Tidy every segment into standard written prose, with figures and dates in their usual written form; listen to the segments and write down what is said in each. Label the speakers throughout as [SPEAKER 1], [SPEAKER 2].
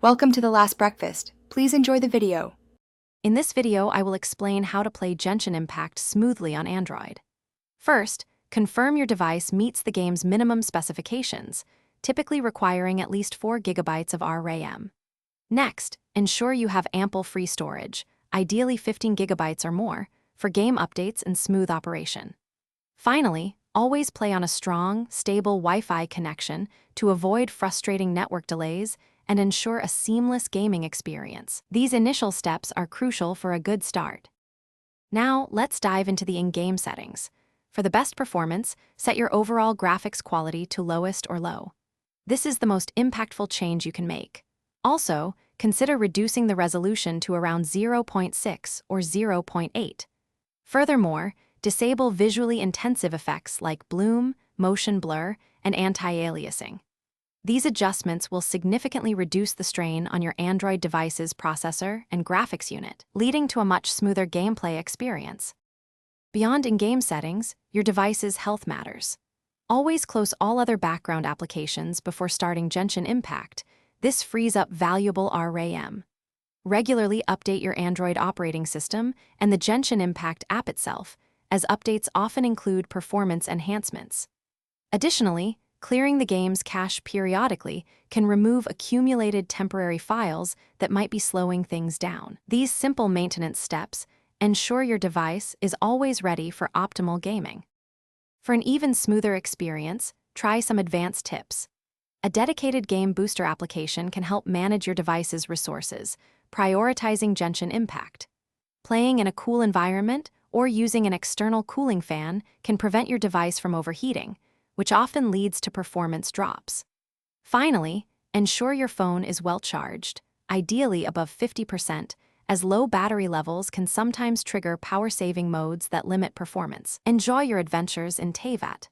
[SPEAKER 1] Welcome to The Last Breakfast. Please enjoy the video.
[SPEAKER 2] In this video, I will explain how to play Genshin Impact smoothly on Android. First, confirm your device meets the game's minimum specifications, typically requiring at least 4 GB of RAM. Next, ensure you have ample free storage, ideally 15 GB or more, for game updates and smooth operation. Finally, always play on a strong, stable Wi-Fi connection to avoid frustrating network delays and ensure a seamless gaming experience. These initial steps are crucial for a good start. Now, let's dive into the in-game settings. For the best performance, set your overall graphics quality to lowest or low. This is the most impactful change you can make. Also, consider reducing the resolution to around 0.6 or 0.8. Furthermore, disable visually intensive effects like bloom, motion blur, and anti-aliasing. These adjustments will significantly reduce the strain on your Android device's processor and graphics unit, leading to a much smoother gameplay experience. Beyond in-game settings, your device's health matters. Always close all other background applications before starting Genshin Impact. This frees up valuable RAM. Regularly update your Android operating system and the Genshin Impact app itself, as updates often include performance enhancements. Additionally, clearing the game's cache periodically can remove accumulated temporary files that might be slowing things down. These simple maintenance steps ensure your device is always ready for optimal gaming. For an even smoother experience, try some advanced tips. A dedicated game booster application can help manage your device's resources, prioritizing Genshin Impact. Playing in a cool environment or using an external cooling fan can prevent your device from overheating, which often leads to performance drops. Finally, ensure your phone is well charged, ideally above 50%, as low battery levels can sometimes trigger power-saving modes that limit performance. Enjoy your adventures in Teyvat.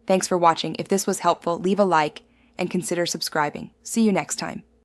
[SPEAKER 1] Thanks for watching. If this was helpful, leave a like and consider subscribing. See you next time.